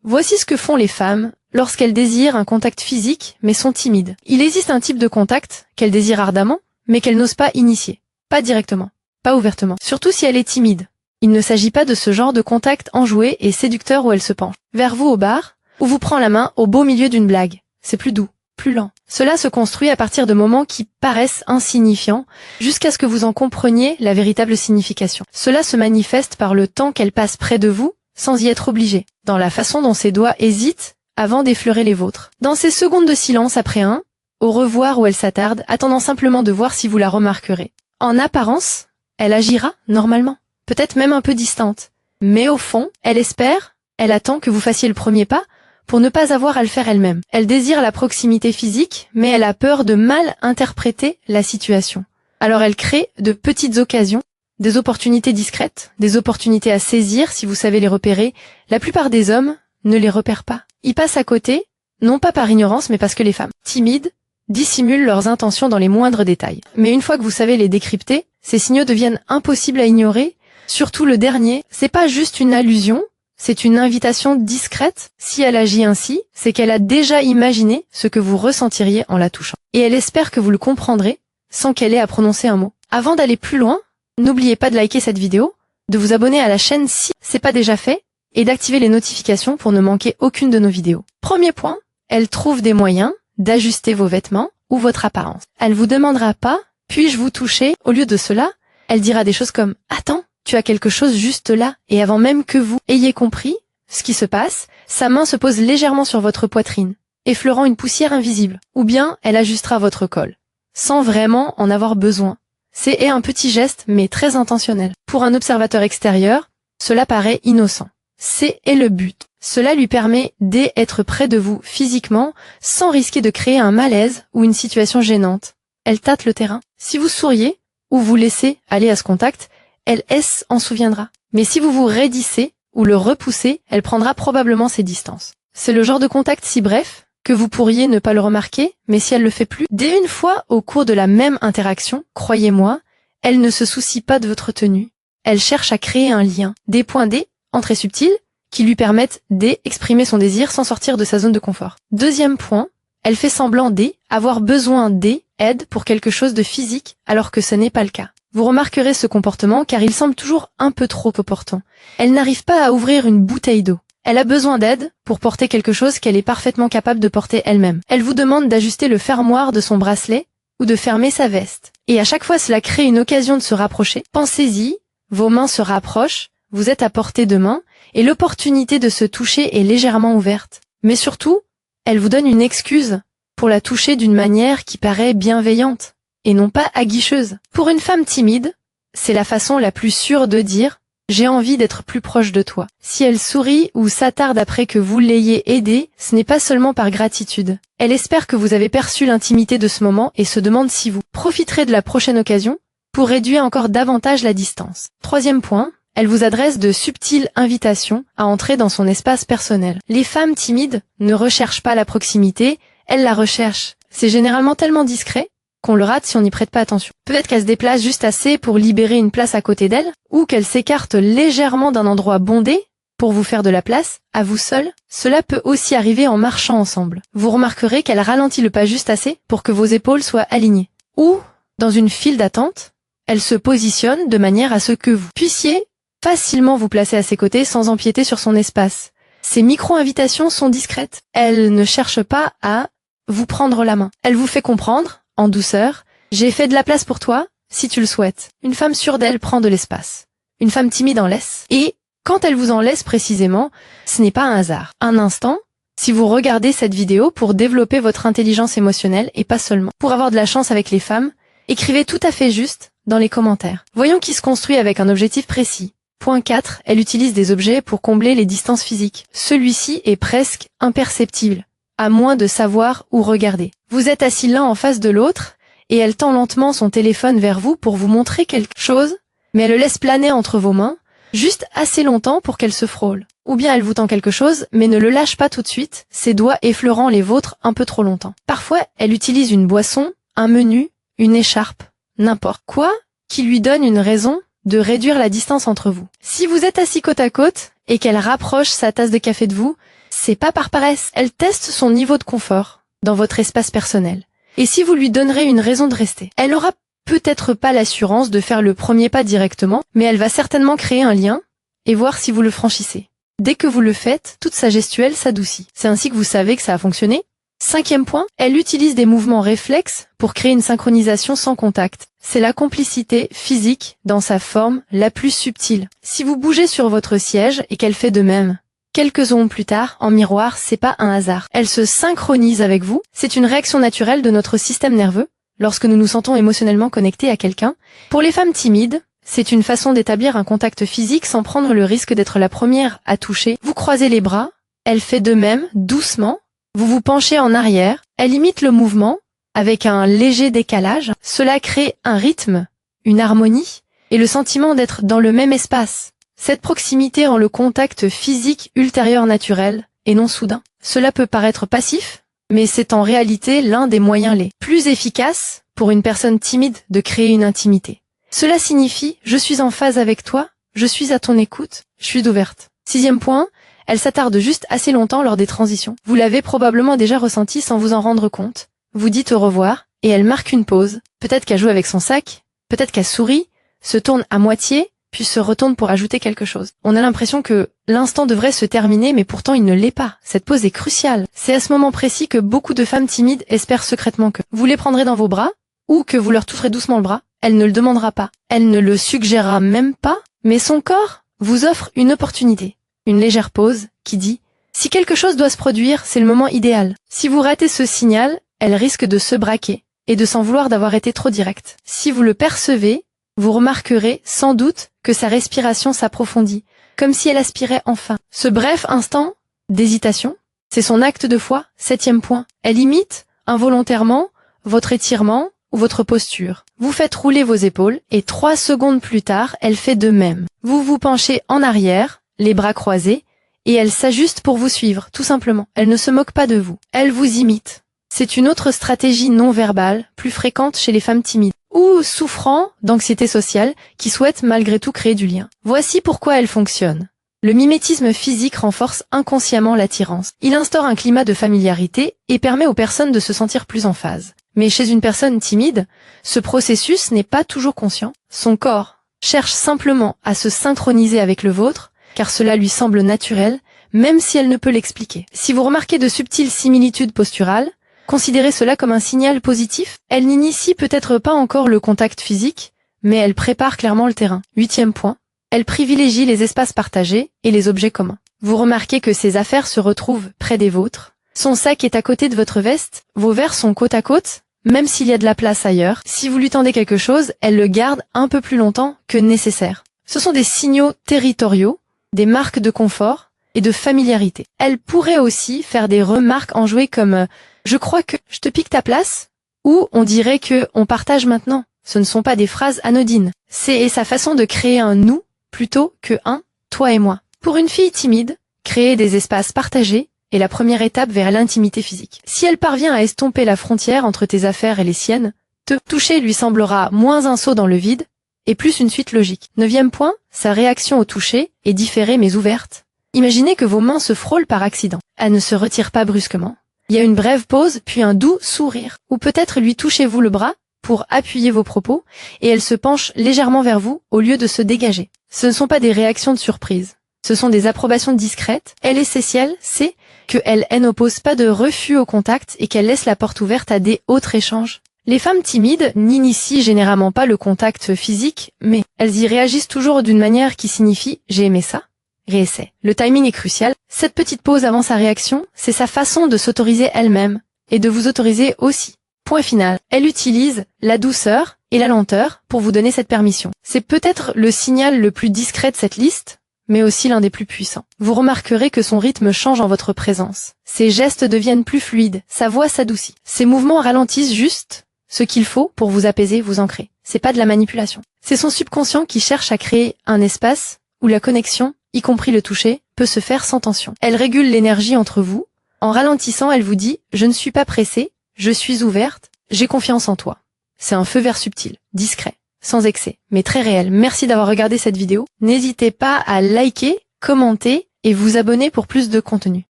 Voici ce que font les femmes lorsqu'elles désirent un contact physique mais sont timides. Il existe un type de contact qu'elles désirent ardemment mais qu'elles n'osent pas initier. Pas directement, pas ouvertement. Surtout si elle est timide. Il ne s'agit pas de ce genre de contact enjoué et séducteur où elle se penche vers vous au bar ou vous prend la main au beau milieu d'une blague. C'est plus doux, plus lent. Cela se construit à partir de moments qui paraissent insignifiants jusqu'à ce que vous en compreniez la véritable signification. Cela se manifeste par le temps qu'elle passe près de vous sans y être obligée, dans la façon dont ses doigts hésitent avant d'effleurer les vôtres. Dans ces secondes de silence après un au revoir où elle s'attarde, attendant simplement de voir si vous la remarquerez. En apparence, elle agira normalement, peut-être même un peu distante. Mais au fond, elle espère, elle attend que vous fassiez le premier pas pour ne pas avoir à le faire elle-même. Elle désire la proximité physique, mais elle a peur de mal interpréter la situation. Alors elle crée de petites occasions, des opportunités discrètes, des opportunités à saisir si vous savez les repérer. La plupart des hommes ne les repèrent pas. Ils passent à côté, non pas par ignorance, mais parce que les femmes timides dissimulent leurs intentions dans les moindres détails. Mais une fois que vous savez les décrypter, ces signaux deviennent impossibles à ignorer. Surtout le dernier, c'est pas juste une allusion, c'est une invitation discrète. Si elle agit ainsi, c'est qu'elle a déjà imaginé ce que vous ressentiriez en la touchant. Et elle espère que vous le comprendrez sans qu'elle ait à prononcer un mot. Avant d'aller plus loin, n'oubliez pas de liker cette vidéo, de vous abonner à la chaîne si c'est pas déjà fait, et d'activer les notifications pour ne manquer aucune de nos vidéos. Premier point, elle trouve des moyens d'ajuster vos vêtements ou votre apparence. Elle vous demandera pas « puis-je vous toucher ?» Au lieu de cela, elle dira des choses comme « attends, tu as quelque chose juste là » et avant même que vous ayez compris ce qui se passe, sa main se pose légèrement sur votre poitrine, effleurant une poussière invisible. Ou bien elle ajustera votre col, sans vraiment en avoir besoin. C'est un petit geste, mais très intentionnel. Pour un observateur extérieur, cela paraît innocent. C'est le but. Cela lui permet d'être près de vous physiquement sans risquer de créer un malaise ou une situation gênante. Elle tâte le terrain. Si vous souriez ou vous laissez aller à ce contact, elle en souviendra. Mais si vous vous raidissez ou le repoussez, elle prendra probablement ses distances. C'est le genre de contact si bref que vous pourriez ne pas le remarquer, mais si elle le fait plus, dès une fois au cours de la même interaction, croyez-moi, elle ne se soucie pas de votre tenue. Elle cherche à créer un lien, des points D, très subtils, qui lui permettent d'exprimer son désir sans sortir de sa zone de confort. Deuxième point, elle fait semblant avoir besoin d'aide pour quelque chose de physique alors que ce n'est pas le cas. Vous remarquerez ce comportement car il semble toujours un peu trop opportun. Elle n'arrive pas à ouvrir une bouteille d'eau. Elle a besoin d'aide pour porter quelque chose qu'elle est parfaitement capable de porter elle-même. Elle vous demande d'ajuster le fermoir de son bracelet ou de fermer sa veste. Et à chaque fois cela crée une occasion de se rapprocher. Pensez-y, vos mains se rapprochent, vous êtes à portée de main, et l'opportunité de se toucher est légèrement ouverte. Mais surtout, elle vous donne une excuse pour la toucher d'une manière qui paraît bienveillante, et non pas aguicheuse. Pour une femme timide, c'est la façon la plus sûre de dire « j'ai envie d'être plus proche de toi ». Si elle sourit ou s'attarde après que vous l'ayez aidée, ce n'est pas seulement par gratitude. Elle espère que vous avez perçu l'intimité de ce moment et se demande si vous profiterez de la prochaine occasion pour réduire encore davantage la distance. Troisième point, elle vous adresse de subtiles invitations à entrer dans son espace personnel. Les femmes timides ne recherchent pas la proximité, elles la recherchent. C'est généralement tellement discret qu'on le rate si on n'y prête pas attention. Peut-être qu'elle se déplace juste assez pour libérer une place à côté d'elle, ou qu'elle s'écarte légèrement d'un endroit bondé pour vous faire de la place, à vous seul. Cela peut aussi arriver en marchant ensemble. Vous remarquerez qu'elle ralentit le pas juste assez pour que vos épaules soient alignées. Ou, dans une file d'attente, elle se positionne de manière à ce que vous puissiez facilement vous placer à ses côtés sans empiéter sur son espace. Ces micro-invitations sont discrètes. Elle ne cherche pas à vous prendre la main. Elle vous fait comprendre, en douceur, « j'ai fait de la place pour toi, si tu le souhaites ». Une femme sûre d'elle prend de l'espace. Une femme timide en laisse. Et quand elle vous en laisse précisément, ce n'est pas un hasard. Un instant, si vous regardez cette vidéo pour développer votre intelligence émotionnelle et pas seulement. Pour avoir de la chance avec les femmes, écrivez tout à fait juste dans les commentaires. Voyons qui se construit avec un objectif précis. Point 4, elle utilise des objets pour combler les distances physiques. Celui-ci est presque imperceptible, à moins de savoir où regarder. Vous êtes assis l'un en face de l'autre, et elle tend lentement son téléphone vers vous pour vous montrer quelque chose, mais elle le laisse planer entre vos mains, juste assez longtemps pour qu'elle se frôle. Ou bien elle vous tend quelque chose, mais ne le lâche pas tout de suite, ses doigts effleurant les vôtres un peu trop longtemps. Parfois, elle utilise une boisson, un menu, une écharpe, n'importe quoi, qui lui donne une raison de réduire la distance entre vous. Si vous êtes assis côte à côte et qu'elle rapproche sa tasse de café de vous, C'est pas par paresse. Elle teste son niveau de confort dans votre espace personnel. Et si vous lui donnerez une raison de rester, elle aura peut-être pas l'assurance de faire le premier pas directement, mais elle va certainement créer un lien et voir si vous le franchissez. Dès que vous le faites, toute sa gestuelle s'adoucit. C'est ainsi que vous savez que ça a fonctionné. 5e point, elle utilise des mouvements réflexes pour créer une synchronisation sans contact. C'est la complicité physique dans sa forme la plus subtile. Si vous bougez sur votre siège et qu'elle fait de même, quelques secondes plus tard, en miroir, c'est pas un hasard. Elle se synchronise avec vous. C'est une réaction naturelle de notre système nerveux lorsque nous nous sentons émotionnellement connectés à quelqu'un. Pour les femmes timides, c'est une façon d'établir un contact physique sans prendre le risque d'être la première à toucher. Vous croisez les bras, elle fait de même, doucement. Vous vous penchez en arrière, elle imite le mouvement avec un léger décalage. Cela crée un rythme, une harmonie et le sentiment d'être dans le même espace. Cette proximité rend le contact physique ultérieur naturel et non soudain. Cela peut paraître passif, mais c'est en réalité l'un des moyens les plus efficaces pour une personne timide de créer une intimité. Cela signifie « je suis en phase avec toi, je suis à ton écoute, je suis ouverte ». 6e point, elle s'attarde juste assez longtemps lors des transitions. Vous l'avez probablement déjà ressenti sans vous en rendre compte. Vous dites au revoir, et elle marque une pause. Peut-être qu'elle joue avec son sac, peut-être qu'elle sourit, se tourne à moitié, puis se retourne pour ajouter quelque chose. On a l'impression que l'instant devrait se terminer, mais pourtant il ne l'est pas. Cette pause est cruciale. C'est à ce moment précis que beaucoup de femmes timides espèrent secrètement que vous les prendrez dans vos bras, ou que vous leur toucherez doucement le bras. Elle ne le demandera pas. Elle ne le suggérera même pas, mais son corps vous offre une opportunité. Une légère pause qui dit « Si quelque chose doit se produire, c'est le moment idéal. Si vous ratez ce signal, elle risque de se braquer et de s'en vouloir d'avoir été trop directe. Si vous le percevez, vous remarquerez sans doute que sa respiration s'approfondit, comme si elle aspirait enfin. Ce bref instant d'hésitation, c'est son acte de foi. 7e point. Elle imite, involontairement, votre étirement ou votre posture. Vous faites rouler vos épaules et 3 secondes plus tard, elle fait de même. Vous vous penchez en arrière, les bras croisés, et elle s'ajuste pour vous suivre, tout simplement. Elle ne se moque pas de vous. Elle vous imite. C'est une autre stratégie non verbale, plus fréquente chez les femmes timides, ou souffrant d'anxiété sociale, qui souhaitent malgré tout créer du lien. Voici pourquoi elle fonctionne. Le mimétisme physique renforce inconsciemment l'attirance. Il instaure un climat de familiarité et permet aux personnes de se sentir plus en phase. Mais chez une personne timide, ce processus n'est pas toujours conscient. Son corps cherche simplement à se synchroniser avec le vôtre, car cela lui semble naturel, même si elle ne peut l'expliquer. Si vous remarquez de subtiles similitudes posturales, considérez cela comme un signal positif. Elle n'initie peut-être pas encore le contact physique, mais elle prépare clairement le terrain. 8e point. Elle privilégie les espaces partagés et les objets communs. Vous remarquez que ses affaires se retrouvent près des vôtres. Son sac est à côté de votre veste, vos verres sont côte à côte, même s'il y a de la place ailleurs. Si vous lui tendez quelque chose, elle le garde un peu plus longtemps que nécessaire. Ce sont des signaux territoriaux, des marques de confort et de familiarité. Elle pourrait aussi faire des remarques enjouées comme « je crois que je te pique ta place » ou on dirait que « on partage maintenant ». Ce ne sont pas des phrases anodines. C'est sa façon de créer un « nous » plutôt que un « toi et moi ». Pour une fille timide, créer des espaces partagés est la première étape vers l'intimité physique. Si elle parvient à estomper la frontière entre tes affaires et les siennes, te toucher lui semblera moins un saut dans le vide et plus une suite logique. 9e point, sa réaction au toucher est différée mais ouverte. Imaginez que vos mains se frôlent par accident. Elle ne se retire pas brusquement. Il y a une brève pause, puis un doux sourire. Ou peut-être lui touchez-vous le bras pour appuyer vos propos, et elle se penche légèrement vers vous au lieu de se dégager. Ce ne sont pas des réactions de surprise. Ce sont des approbations discrètes. Elle essentielle, c'est qu'elle n'oppose pas de refus au contact et qu'elle laisse la porte ouverte à des autres échanges. Les femmes timides n'initient généralement pas le contact physique, mais elles y réagissent toujours d'une manière qui signifie « j'ai aimé ça ». Réessaie. Le timing est crucial. Cette petite pause avant sa réaction, c'est sa façon de s'autoriser elle-même et de vous autoriser aussi. Point final. Elle utilise la douceur et la lenteur pour vous donner cette permission. C'est peut-être le signal le plus discret de cette liste, mais aussi l'un des plus puissants. Vous remarquerez que son rythme change en votre présence. Ses gestes deviennent plus fluides, sa voix s'adoucit. Ses mouvements ralentissent juste ce qu'il faut pour vous apaiser, vous ancrer. C'est pas de la manipulation. C'est son subconscient qui cherche à créer un espace où la connexion, y compris le toucher, peut se faire sans tension. Elle régule l'énergie entre vous. En ralentissant, elle vous dit « Je ne suis pas pressée, je suis ouverte, j'ai confiance en toi ». C'est un feu vert subtil, discret, sans excès, mais très réel. Merci d'avoir regardé cette vidéo. N'hésitez pas à liker, commenter et vous abonner pour plus de contenu.